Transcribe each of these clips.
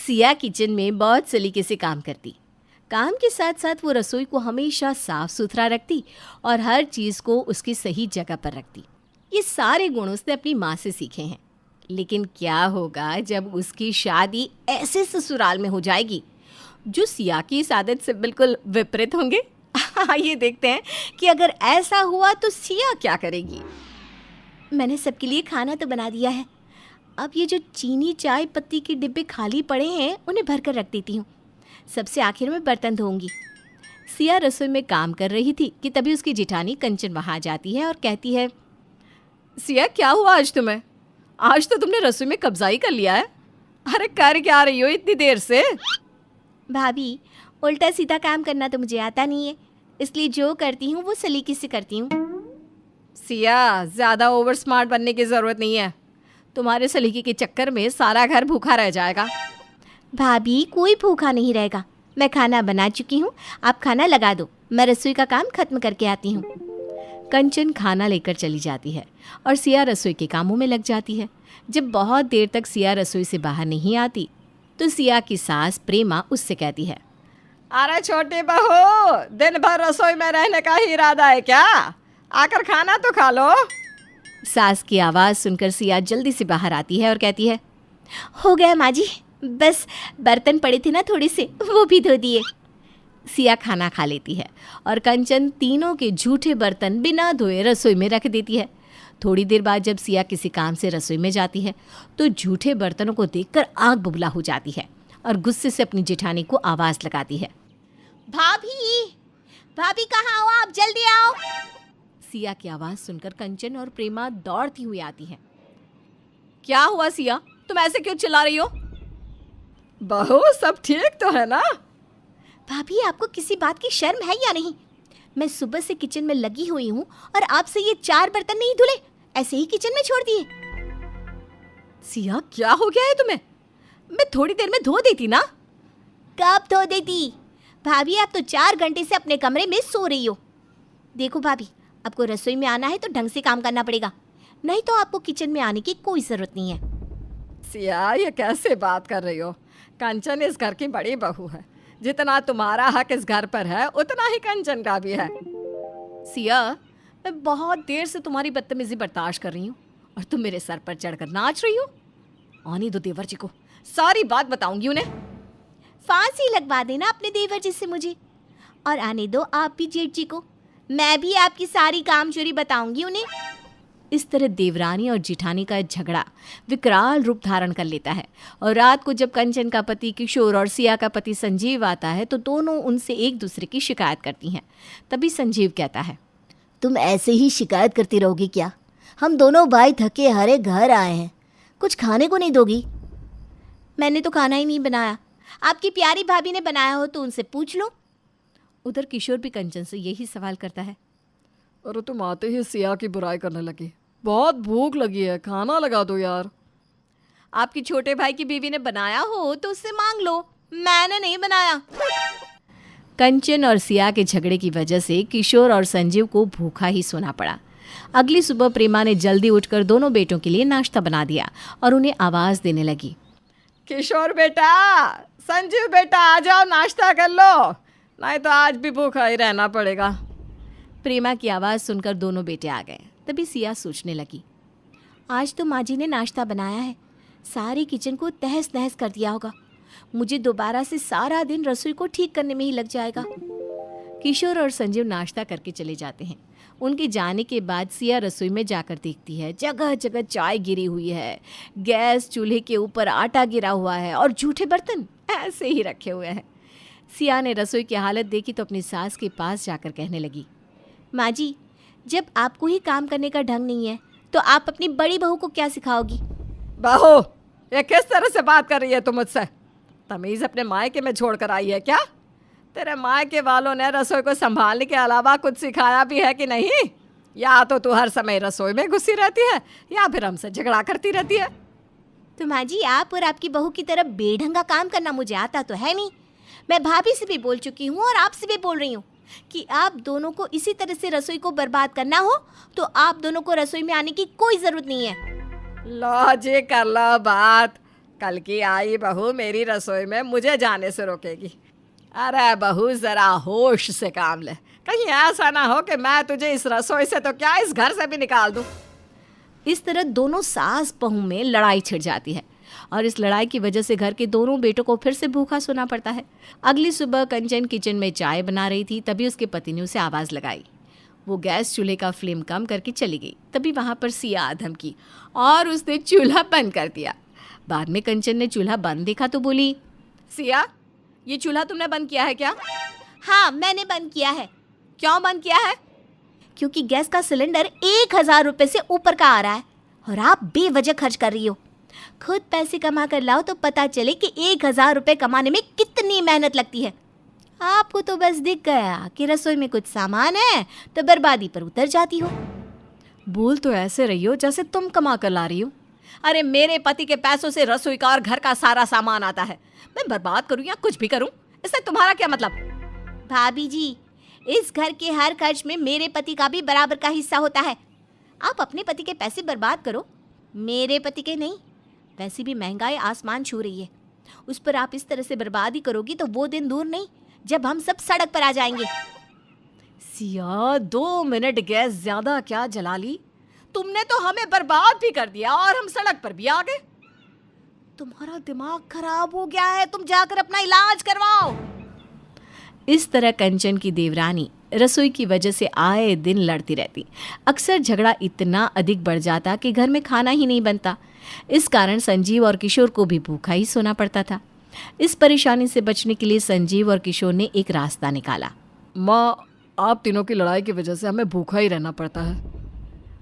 Siya kitchen में बहुत सलीके से काम करती। काम के साथ साथ वो रसोई को हमेशा साफ सुथरा रखती और हर चीज़ को उसकी सही जगह पर रखती। ये सारे गुण उसने अपनी माँ से सीखे हैं। लेकिन क्या होगा जब उसकी शादी ऐसे ससुराल में हो जाएगी जो सिया की इस आदत से बिल्कुल विपरीत होंगे। ये देखते हैं कि अगर ऐसा हुआ तो सिया क्या करेगी। मैंने सबके लिए खाना तो बना दिया है। अब ये जो चीनी चाय पत्ती के डिब्बे खाली पड़े हैं उन्हें भर कर रख देती हूँ। सबसे आखिर में बर्तन धोऊंगी। सिया रसोई में काम कर रही थी कि तभी उसकी जेठानी कंचन वहाँ जाती है और कहती है, सिया क्या हुआ आज तुम्हें? आज तो तुमने रसोई में कब्जाई कर लिया है। अरे कर क्या रही हो इतनी देर से? भाभी, उल्टा सीधा काम करना तो मुझे आता नहीं है, इसलिए जो करती हूँ वो सलीके से करती हूँ। सिया, ज़्यादा ओवर स्मार्ट बनने की ज़रूरत नहीं है। तुम्हारे सलीके के चक्कर में सारा घर भूखा रह जाएगा। भाभी, कोई भूखा नहीं रहेगा। मैं खाना बना चुकी हूँ, आप खाना लगा दो। मैं रसोई का काम खत्म करके आती हूँ। कंचन खाना लेकर चली जाती है और सिया रसोई के कामों में लग जाती है। जब बहुत देर तक सिया रसोई से बाहर नहीं आती तो सिया की सास प्रेमा उससे कहती है, अरे छोटी बहू, दिन भर रसोई में रहने का ही इरादा है क्या? आकर खाना तो खा लो। सास की आवाज़ सुनकर सिया जल्दी से बाहर आती है और कहती है, हो गया माँ जी, बस बर्तन पड़े थे ना थोड़े से, वो भी धो दिए। सिया खाना खा लेती है और कंचन तीनों के झूठे बर्तन बिना धोए रसोई में रख देती है। थोड़ी देर बाद जब सिया किसी काम से रसोई में जाती है तो झूठे बर्तनों को देखकर आग बबूला हो जाती है और गुस्से से अपनी जेठानी को आवाज़ लगाती है, भाभी, भाभी कहाँ हो आप? जल्दी आओ। सिया की आवाज़ सुनकर कंचन और प्रेमा दौड़ती हुई आती हैं। क्या हुआ सिया, तुम ऐसे क्यों चिल्ला रही हो? बहू, सब ठीक तो है ना? भाभी, आपको किसी बात की शर्म है या नहीं? मैं सुबह से किचन में लगी हुई हूँ और आपसे ये 4 बर्तन नहीं धुले, ऐसे ही किचन में छोड़ दिए। सिया, क्या हो गया है तुम्हें? मैं थोड़ी देर में धो देती ना। कब धो देती? भाभी, आप तो 4 घंटे से अपने कमरे में सो रही हो। देखो भाभी, आपको रसोई में आना है तो ढंग से काम करना पड़ेगा, नहीं तो आपको किचन में आने की कोई ज़रूरत नहीं है। सिया, ये कैसे बात कर रही हो? कंचन इस घर की बड़ी बहू है। जितना तुम्हारा हक इस घर पर है उतना ही कंचन का भी है। सिया, मैं बहुत देर से तुम्हारी बदतमीजी बर्दाश्त कर रही हूँ और तुम मेरे सर पर चढ़कर नाच रही हो। आने दो देवर जी को, सारी बात बताऊंगी उन्हें। फांसी लगवा देना अपने देवर जी से मुझे, और आने दो आप भी जेठ जी को, मैं भी आपकी सारी कामचोरी बताऊंगी उन्हें। इस तरह देवरानी और जेठानी का झगड़ा विकराल रूप धारण कर लेता है और रात को जब कंचन का पति किशोर और सिया का पति संजीव आता है तो दोनों उनसे एक दूसरे की शिकायत करती हैं। तभी संजीव कहता है, तुम ऐसे ही शिकायत करती रहोगी क्या? हम दोनों भाई थके हारे घर आए हैं, कुछ खाने को नहीं दोगी? मैंने तो खाना ही नहीं बनाया, आपकी प्यारी भाभी ने बनाया हो तो उनसे पूछ लो। उधर किशोर भी कंचन से यही सवाल करता है, अरे तुम आते ही सिया की बुराई करने लगी, बहुत भूख लगी है, खाना लगा दो यार। आपकी छोटे भाई की बीवी ने बनाया हो तो उससे मांग लो, मैंने नहीं बनाया। कंचन और सिया के झगड़े की वजह से किशोर और संजीव को भूखा ही सोना पड़ा। अगली सुबह प्रेमा ने जल्दी उठकर दोनों बेटों के लिए नाश्ता बना दिया और उन्हें आवाज़ देने लगी, किशोर बेटा, संजीव बेटा, आ जाओ नाश्ता कर लो, नहीं तो आज भी भूखा ही रहना पड़ेगा। प्रेमा की आवाज़ सुनकर दोनों बेटे आ गए। तभी सिया सोचने लगी, आज तो माँ जी ने नाश्ता बनाया है, सारी किचन को तहस नहस कर दिया होगा, मुझे दोबारा से सारा दिन रसोई को ठीक करने में ही लग जाएगा। किशोर और संजीव नाश्ता करके चले जाते हैं। उनके जाने के बाद सिया रसोई में जाकर देखती है, जगह जगह चाय गिरी हुई है, गैस चूल्हे के ऊपर आटा गिरा हुआ है और झूठे बर्तन ऐसे ही रखे हुए हैं। सिया ने रसोई की हालत देखी तो अपनी सास के पास जाकर कहने लगी, माँ जी, जब आपको ही काम करने का ढंग नहीं है तो आप अपनी बड़ी बहू को क्या सिखाओगी? बहू, ये किस तरह से बात कर रही है तुम मुझसे? तमीज़ अपने मायके में छोड़ कर आई है क्या? तेरे मायके वालों ने रसोई को संभालने के अलावा कुछ सिखाया भी है कि नहीं? या तो तू हर समय रसोई में घुसी रहती है या फिर हमसे झगड़ा करती रहती है। तो माँ जी, आप और आपकी बहू की तरह बेढंगा काम करना मुझे आता तो है नहीं। मैं भाभी से भी बोल चुकी हूँ और आपसे भी बोल रही हूँ कि आप दोनों को इसी तरह से रसोई को बर्बाद करना हो तो आप दोनों को रसोई में आने की कोई ज़रूरत नहीं है। लो जी, कर लो बात। कल की आई बहू मेरी रसोई में मुझे जाने से रोकेगी। अरे बहू ज़रा होश से काम ले, कहीं ऐसा ना हो कि मैं तुझे इस रसोई से तो क्या इस घर से भी निकाल दूँ। इस तरह दोनों सास बहू में लड़ाई छिड़ जाती है और इस लड़ाई की वजह से घर के दोनों बेटों को फिर से भूखा सोना पड़ता है। अगली सुबह कंचन किचन में चाय बना रही थी, तभी उसके पति ने उसे आवाज़ लगाई। वो गैस चूल्हे का फ्लेम कम करके चली गई। तभी वहाँ पर सिया आ धमकी और उसने चूल्हा बंद कर दिया। बाद में कंचन ने चूल्हा बंद देखा तो बोली, सिया, ये चूल्हा तुमने बंद किया है क्या? हाँ, मैंने बंद किया है। क्यों बंद किया है? क्योंकि गैस का सिलेंडर 1,000 रुपये से ऊपर का आ रहा है और आप बेवजह खर्च कर रही हो। खुद पैसे कमा कर लाओ तो पता चले कि 1,000 रुपये कमाने में कितनी मेहनत लगती है। आपको तो बस दिख गया कि रसोई में कुछ सामान है तो बर्बादी पर उतर जाती हो। बोल तो ऐसे रही हो जैसे तुम कमा कर ला रही हो। अरे मेरे पति के पैसों से रसोई का और घर का सारा सामान आता है। मैं बर्बाद करूं या कुछ भी करूं, इससे तुम्हारा क्या मतलब? भाभी जी, इस घर के हर खर्च में मेरे पति का भी बराबर का हिस्सा होता है। आप अपने पति के पैसे बर्बाद करो, मेरे पति के नहीं। वैसे भी महंगाई आसमान छू रही है, उस पर आप इस तरह से बर्बादी करोगी तो वो दिन दूर नहीं जब हम सब सड़क पर आ जाएंगे। सिया, 2 मिनट गैस ज्यादा क्या जला ली? तुमने तो हमें बर्बाद भी कर दिया और हम सड़क पर भी आ गए। तुम्हारा दिमाग खराब हो गया है, तुम जाकर अपना इलाज करवाओ। इस तरह कंचन की देवरानी रसोई की वजह से आए दिन लड़ती रहती। अक्सर झगड़ा इतना अधिक बढ़ जाता कि घर में खाना ही नहीं बनता। इस कारण संजीव और किशोर को भी भूखा ही सोना पड़ता था। इस परेशानी से बचने के लिए संजीव और किशोर ने एक रास्ता निकाला। माँ, आप तीनों की लड़ाई की वजह से हमें भूखा ही रहना पड़ता है।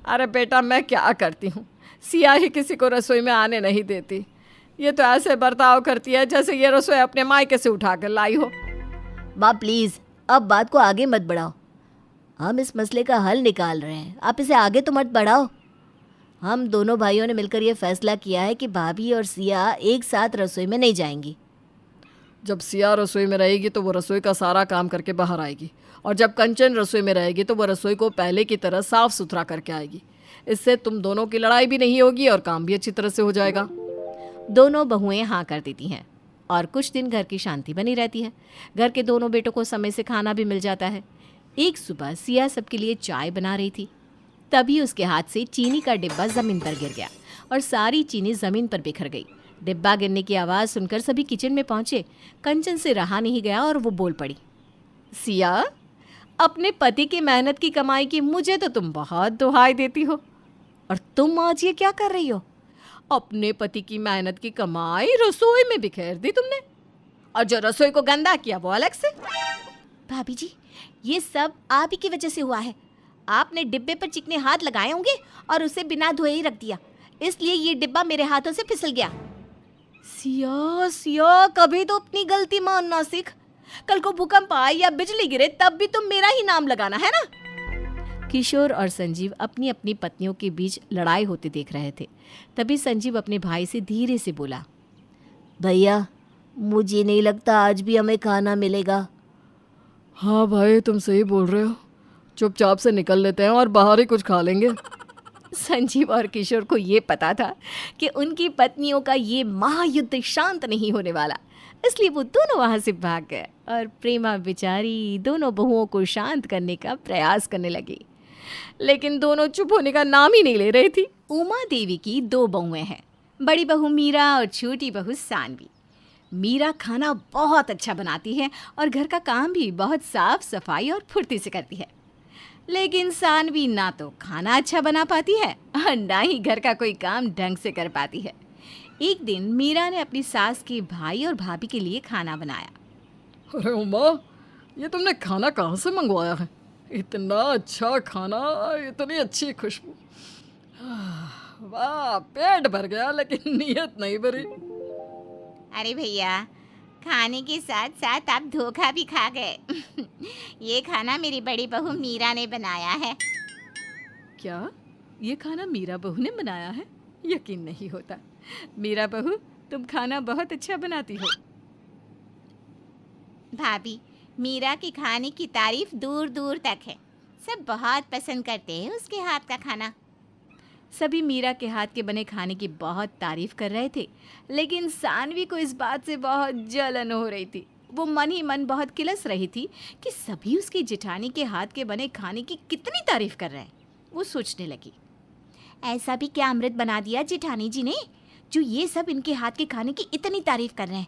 अरे बेटा, मैं क्या करती हूँ, सिया ही किसी को रसोई में आने नहीं देती। ये तो ऐसे बर्ताव करती है जैसे ये रसोई अपने मायके से उठा कर लाई हो। माँ प्लीज़, अब बात को आगे मत बढ़ाओ। हम इस मसले का हल निकाल रहे हैं, आप इसे आगे तो मत बढ़ाओ। हम दोनों भाइयों ने मिलकर ये फैसला किया है कि भाभी और सिया एक साथ रसोई में नहीं जाएंगी। जब सिया रसोई में रहेगी तो वो रसोई का सारा काम करके बाहर आएगी, और जब कंचन रसोई में रहेगी तो वो रसोई को पहले की तरह साफ सुथरा करके आएगी। इससे तुम दोनों की लड़ाई भी नहीं होगी और काम भी अच्छी तरह से हो जाएगा। दोनों बहुएं हाँ कर देती हैं और कुछ दिन घर की शांति बनी रहती है। घर के दोनों बेटों को समय से खाना भी मिल जाता है। एक सुबह सिया सबके लिए चाय बना रही थी, तभी उसके हाथ से चीनी का डिब्बा ज़मीन पर गिर गया और सारी चीनी ज़मीन पर बिखर गई। डिब्बा गिरने की आवाज़ सुनकर सभी किचन में पहुंचे। कंचन से रहा नहीं गया और वो बोल पड़ी, सिया, अपने पति की मेहनत की कमाई की मुझे तो तुम बहुत दुहाई देती हो, और तुम आज ये क्या कर रही हो? अपने पति की मेहनत की कमाई रसोई में बिखेर दी तुमने, और जो रसोई को गंदा किया वो अलग से। भाभी जी, ये सब आप ही की वजह से हुआ है। आपने डिब्बे पर चिकने हाथ लगाए होंगे और उसे बिना धोए ही रख दिया, इसलिए ये डिब्बा मेरे हाथों से फिसल गया। सिया, सिया, कभी तो अपनी गलती मानना सीख। कल को भूकंप आए या बिजली गिरे तब भी तुम मेरा ही नाम लगाना, है ना? किशोर और संजीव अपनी अपनी पत्नियों के बीच लड़ाई होते देख रहे थे। तभी संजीव अपने भाई से धीरे से बोला, भैया, मुझे नहीं लगता आज भी हमें खाना मिलेगा। हाँ भाई, तुम सही बोल रहे हो। चुपचाप से निकल लेते हैं और बाहर ही कुछ खा लेंगे। संजीव और किशोर को ये पता था कि उनकी पत्नियों का ये महायुद्ध शांत नहीं होने वाला, इसलिए वो दोनों वहाँ से भाग गए और प्रेमा बेचारी दोनों बहुओं को शांत करने का प्रयास करने लगी, लेकिन दोनों चुप होने का नाम ही नहीं ले रही थी। उमा देवी की 2 बहुएं हैं, बड़ी बहू मीरा और छोटी बहू सानवी। मीरा खाना बहुत अच्छा बनाती है और घर का काम भी बहुत साफ सफाई और फुर्ती से करती है, लेकिन सानवी ना तो खाना अच्छा बना पाती है और ना ही घर का कोई काम ढंग से कर पाती है। एक दिन मीरा ने अपनी सास के भाई और भाभी के लिए खाना बनाया। अरे उमा, ये तुमने खाना कहाँ से मंगवाया है? इतना अच्छा खाना, इतनी अच्छी खुशबू। वाह, पेट भर गया लेकिन नीयत नहीं भरी। अरे भैया, खाने के साथ साथ आप धोखा भी खा गए। ये खाना मेरी बड़ी बहू मीरा ने बनाया है। क्या ये खाना मीरा बहू ने बनाया है? यकीन नहीं होता। मीरा बहू, तुम खाना बहुत अच्छा बनाती हो। भाभी, मीरा के खाने की तारीफ दूर दूर तक है। सब बहुत पसंद करते हैं उसके हाथ का खाना। सभी मीरा के हाथ के बने खाने की बहुत तारीफ कर रहे थे, लेकिन सानवी को इस बात से बहुत जलन हो रही थी। वो मन ही मन बहुत किलस रही थी कि सभी उसकी जेठानी के हाथ के बने खाने की कितनी तारीफ कर रहे हैं। वो सोचने लगी, ऐसा भी क्या अमृत बना दिया जेठानी जी ने जो ये सब इनके हाथ के खाने की इतनी तारीफ कर रहे हैं।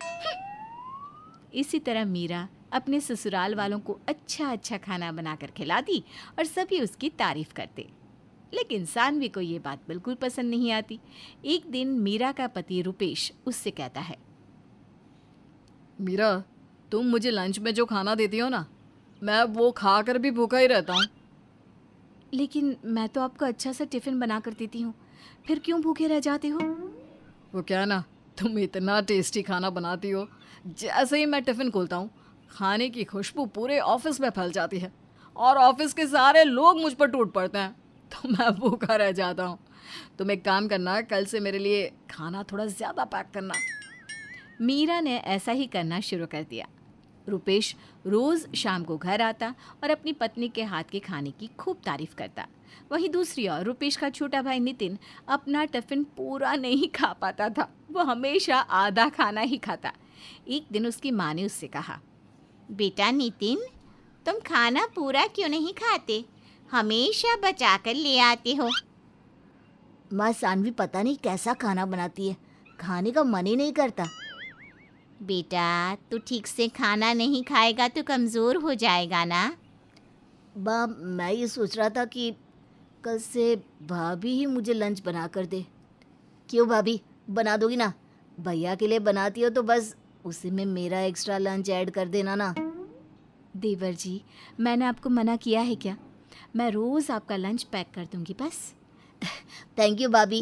इसी तरह मीरा अपने ससुराल वालों को अच्छा अच्छा खाना बनाकर खिलाती और सभी उसकी तारीफ करते। लेकिन सानवी को ये बात बिल्कुल पसंद नहीं आती। एक दिन मीरा का पति रुपेश उससे कहता है, मीरा, तुम मुझे लंच में जो खाना देती हो ना, मैं वो खा कर भी भूखा ही रहता हूँ। लेकिन मैं तो आपको अच्छा सा टिफ़िन बना कर देती हूँ, फिर क्यों भूखे रह जाते हो? वो क्या ना, तुम इतना टेस्टी खाना बनाती हो, जैसे ही मैं टिफ़िन खोलता हूँ खाने की खुशबू पूरे ऑफिस में फैल जाती है और ऑफिस के सारे लोग मुझ पर टूट पड़ते हैं, तो मैं भूखा रह जाता हूँ। तुम एक काम करना, कल से मेरे लिए खाना थोड़ा ज़्यादा पैक करना। मीरा ने ऐसा ही करना शुरू कर दिया। रुपेश रोज़ शाम को घर आता और अपनी पत्नी के हाथ के खाने की खूब तारीफ करता। वहीं दूसरी ओर रुपेश का छोटा भाई नितिन अपना टिफ़िन पूरा नहीं खा पाता था। वो हमेशा आधा खाना ही खाता। एक दिन उसकी माँ ने उससे कहा, बेटा नितिन, तुम खाना पूरा क्यों नहीं खाते? हमेशा बचा कर ले आते हो। माँ सानवी पता नहीं कैसा खाना बनाती है, खाने का मन ही नहीं करता। बेटा, तू ठीक से खाना नहीं खाएगा तो कमज़ोर हो जाएगा ना। माँ मैं ये सोच रहा था कि कल से भाभी ही मुझे लंच बना कर दे। क्यों भाभी, बना दोगी ना? भैया के लिए बनाती हो तो बस उसी में मेरा एक्स्ट्रा लंच ऐड कर देना ना। देवर जी, मैंने आपको मना किया है क्या? मैं रोज़ आपका लंच पैक कर दूंगी बस। थैंक यू भाभी।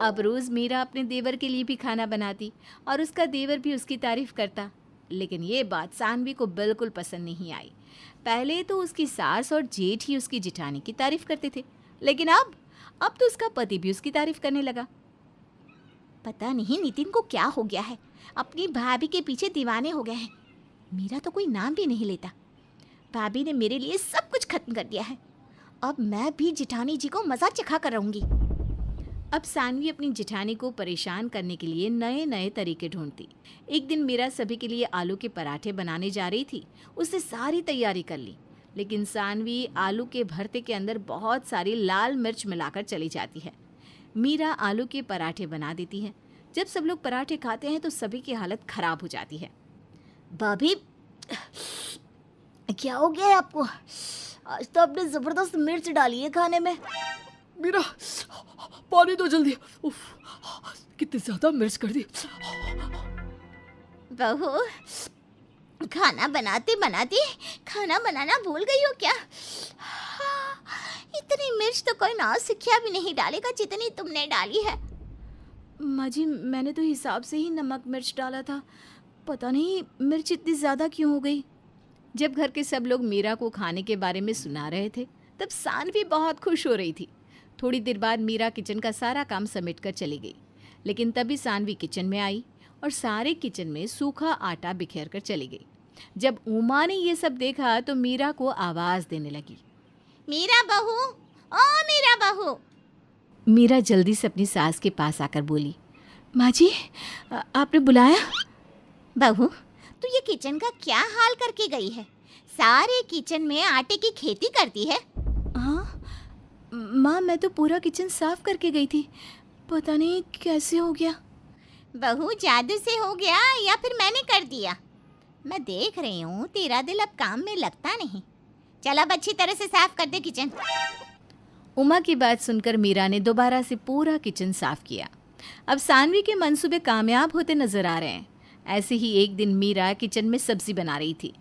अब रोज़ मीरा अपने देवर के लिए भी खाना बनाती और उसका देवर भी उसकी तारीफ़ करता। लेकिन ये बात सानवी को बिल्कुल पसंद नहीं आई। पहले तो उसकी सास और जेठ ही उसकी जेठानी की तारीफ़ करते थे, लेकिन अब तो उसका पति भी उसकी तारीफ़ करने लगा। पता नहीं नितिन को क्या हो गया है, अपनी भाभी के पीछे दीवाने हो गए हैं। मेरा तो कोई नाम भी नहीं लेता। भाभी ने मेरे लिए सब कुछ खत्म कर दिया है। अब मैं भी जेठानी जी को मज़ा चखा कर रहूँगी। अब सानवी अपनी जेठानी को परेशान करने के लिए नए नए तरीके ढूंढती। एक दिन मीरा सभी के लिए आलू के पराठे बनाने जा रही थी। उसने सारी तैयारी कर ली, लेकिन सानवी आलू के भरते के अंदर बहुत सारी लाल मिर्च मिलाकर चली जाती है। मीरा आलू के पराठे बना देती है। जब सब लोग पराठे खाते हैं तो सभी की हालत खराब हो जाती है। भाभी, क्या हो गया है आपको? आज तो आपने ज़बरदस्त मिर्च डाली है खाने में। मीरा, पानी दो जल्दी। उफ, कितनी ज़्यादा मिर्च कर दी। बहू, खाना बनाते बनाते खाना बनाना भूल गई हो क्या? इतनी मिर्च तो कोई नौसिखिया भी नहीं डालेगा जितनी तुमने डाली है। माँ जी, मैंने तो हिसाब से ही नमक मिर्च डाला था, पता नहीं मिर्च इतनी ज़्यादा क्यों हो गई। जब घर के सब लोग मीरा को खाने के बारे में सुना रहे थे तब सानवी बहुत खुश हो रही थी। थोड़ी देर बाद मीरा किचन का सारा काम समेट कर चली गई, लेकिन तभी सानवी किचन में आई और सारे किचन में सूखा आटा बिखेर कर चली गई। जब उमा ने ये सब देखा तो मीरा को आवाज़ देने लगी, मीरा बहू, ओ मीरा बहू। मीरा जल्दी से अपनी सास के पास आकर बोली, माँ जी, आपने बुलाया? बहू, तू ये किचन का क्या हाल करके गई है? सारे किचन में आटे की खेती करती है। हाँ माँ, मैं तो पूरा किचन साफ करके गई थी, पता नहीं कैसे हो गया। बहू, जादू से हो गया या फिर मैंने कर दिया? मैं देख रही हूँ तेरा दिल अब काम में लगता नहीं। चल अब अच्छी तरह से साफ कर दे किचन। उमा की बात सुनकर मीरा ने दोबारा से पूरा किचन साफ किया। अब सानवी के मंसूबे कामयाब होते नजर आ रहे हैं। ऐसे ही एक दिन मीरा किचन में सब्जी बना रही थी,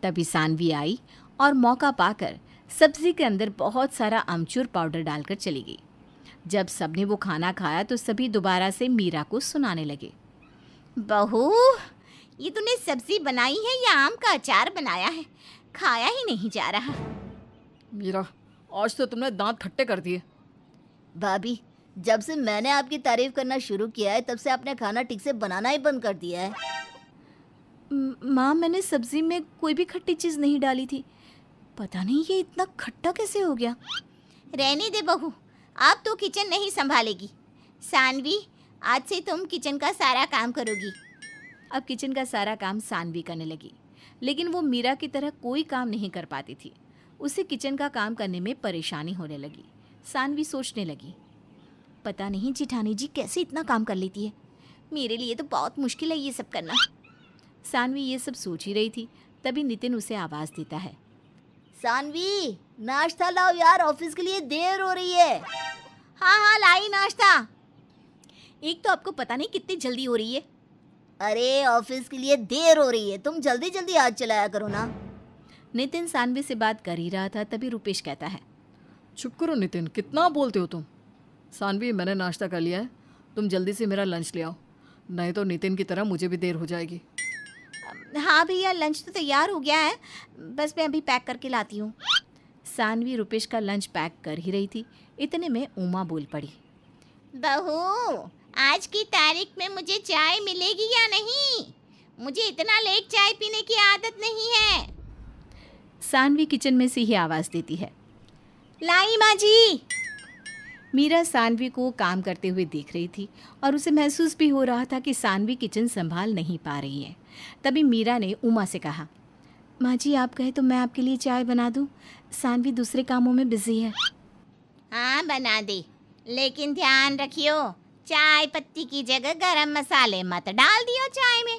तभी सानवी आई और मौका पाकर सब्जी के अंदर बहुत सारा अमचूर पाउडर डालकर चली गई। जब सबने वो खाना खाया तो सभी दोबारा से मीरा को सुनाने लगे, बहू, ये तूने सब्जी बनाई है या आम का अचार बनाया है? खाया ही नहीं जा रहा। मीरा, आज तो तुमने दांत खट्टे कर दिए। भाभी, जब से मैंने आपकी तारीफ करना शुरू किया है तब से आपने खाना ठीक से बनाना ही बंद कर दिया है। माँ, मैंने सब्जी में कोई भी खट्टी चीज़ नहीं डाली थी, पता नहीं ये इतना खट्टा कैसे हो गया। रहने दे बहू, अब तो किचन नहीं संभालेगी। सानवी, आज से तुम किचन का सारा काम करोगी। अब किचन का सारा काम सानवी करने लगी, लेकिन वो मीरा की तरह कोई काम नहीं कर पाती थी। उसे किचन का काम करने में परेशानी होने लगी। सानवी सोचने लगी, पता नहीं जिठानी जी कैसे इतना काम कर लेती है। मेरे लिए तो बहुत मुश्किल है ये सब करना। सानवी ये सब सोच ही रही थी, तभी नितिन उसे आवाज़ देता है। सानवी, नाश्ता लाओ यार, ऑफिस के लिए देर हो रही है। हाँ हाँ, लाई नाश्ता। एक तो आपको पता नहीं कितनी जल्दी हो रही है। अरे ऑफिस के लिए देर हो रही है, तुम जल्दी जल्दी हाथ चलाया करो ना। नितिन सानवी से बात कर ही रहा था, तभी रुपेश कहता है, चुप करो नितिन, कितना बोलते हो तुम। सानवी, मैंने नाश्ता कर लिया है, तुम जल्दी से मेरा लंच ले आओ, नहीं तो नितिन की तरह मुझे भी देर हो जाएगी। हाँ भैया, लंच तो तैयार हो गया है, बस मैं अभी पैक करके लाती हूँ। सानवी रुपेश का लंच पैक कर ही रही थी, इतने में उमा बोल पड़ी। बहू, आज की तारीख में मुझे चाय मिलेगी या नहीं? मुझे इतना लेट चाय पीने की आदत नहीं है। सानवी किचन में से ही आवाज़ देती है। लाई माँ जी। मीरा सानवी को काम करते हुए देख रही थी और उसे महसूस भी हो रहा था कि सानवी किचन संभाल नहीं पा रही है। तभी मीरा ने उमा से कहा, माँ जी आप कहे तो मैं आपके लिए चाय बना दूँ, सानवी दूसरे कामों में बिजी है। हाँ बना दे, लेकिन ध्यान रखियो, चाय पत्ती की जगह गरम मसाले मत डाल दियो चाय में।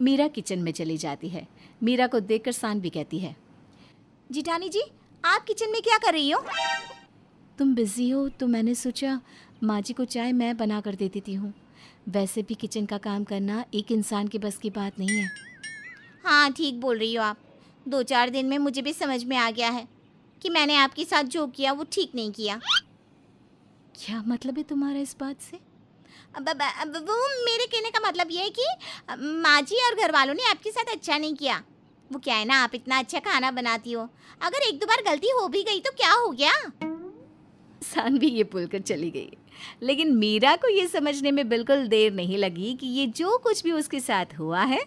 मीरा किचन में चली जाती है। मीरा को देखकर सानवी कहती है, जिठानी जी, आप किचन में क्या कर रही हो? तुम बिजी हो तो मैंने सोचा माँ जी को चाय मैं बना कर दे देती हूँ। वैसे भी किचन का काम करना एक इंसान के बस की बात नहीं है। हाँ ठीक बोल रही हो आप। 2-4 दिन में मुझे भी समझ में आ गया है कि मैंने आपके साथ जो किया वो ठीक नहीं किया। क्या मतलब है तुम्हारा इस बात से? अब वो मेरे कहने का मतलब ये है कि माँ जी और घर वालों ने आपके साथ अच्छा नहीं किया। वो क्या है ना, आप इतना अच्छा खाना बनाती हो, अगर 1-2 बार गलती हो भी गई तो क्या हो गया। सानवी ये बोलकर चली गई, लेकिन मीरा को ये समझने में बिल्कुल देर नहीं लगी कि ये जो कुछ भी उसके साथ हुआ है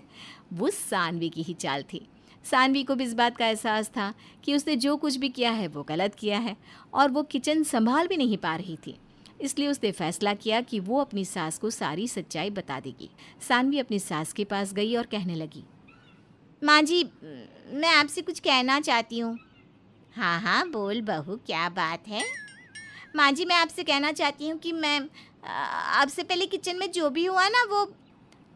वो सानवी की ही चाल थी। सानवी को भी इस बात का एहसास था कि उसने जो कुछ भी किया है वो गलत किया है और वो किचन संभाल भी नहीं पा रही थी। इसलिए उसने फैसला किया कि वो अपनी सास को सारी सच्चाई बता देगी। सानवी अपनी सास के पास गई और कहने लगी, माँ जी, मैं आपसे कुछ कहना चाहती हूँ। हाँ हाँ बोल बहू, क्या बात है? माँ जी, मैं आपसे कहना चाहती हूँ कि मैं आपसे पहले किचन में जो भी हुआ ना वो।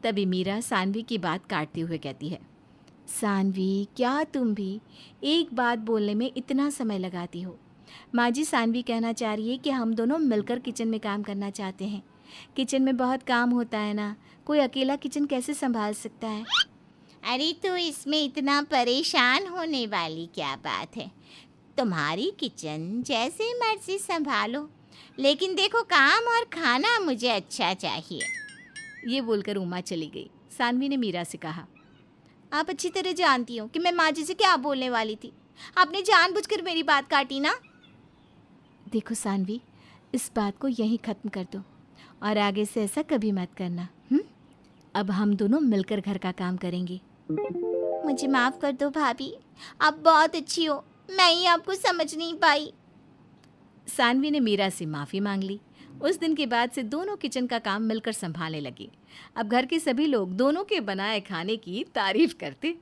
तभी मीरा सानवी की बात काटते हुए कहती है, सानवी क्या तुम भी एक बात बोलने में इतना समय लगाती हो? माँ जी, सानवी कहना चाह रही है कि हम दोनों मिलकर किचन में काम करना चाहते हैं। किचन में बहुत काम होता है ना, कोई अकेला किचन कैसे संभाल सकता है? अरे तो इसमें इतना परेशान होने वाली क्या बात है? तुम्हारी किचन जैसे मर्जी संभालो, लेकिन देखो काम और खाना मुझे अच्छा चाहिए। ये बोलकर उमा चली गई। सानवी ने मीरा से कहा, आप अच्छी तरह जानती हो कि मैं माँ जी से क्या बोलने वाली थी। आपने जानबूझकर मेरी बात काटी ना। देखो सानवी, इस बात को यहीं ख़त्म कर दो और आगे से ऐसा कभी मत करना। अब हम दोनों मिलकर घर का काम करेंगे। मुझे माफ़ कर दो भाभी, आप बहुत अच्छी हो, मैं ही आपको समझ नहीं पाई। सानवी ने मीरा से माफ़ी मांग ली। उस दिन के बाद से दोनों किचन का काम मिलकर संभालने लगी। अब घर के सभी लोग दोनों के बनाए खाने की तारीफ करते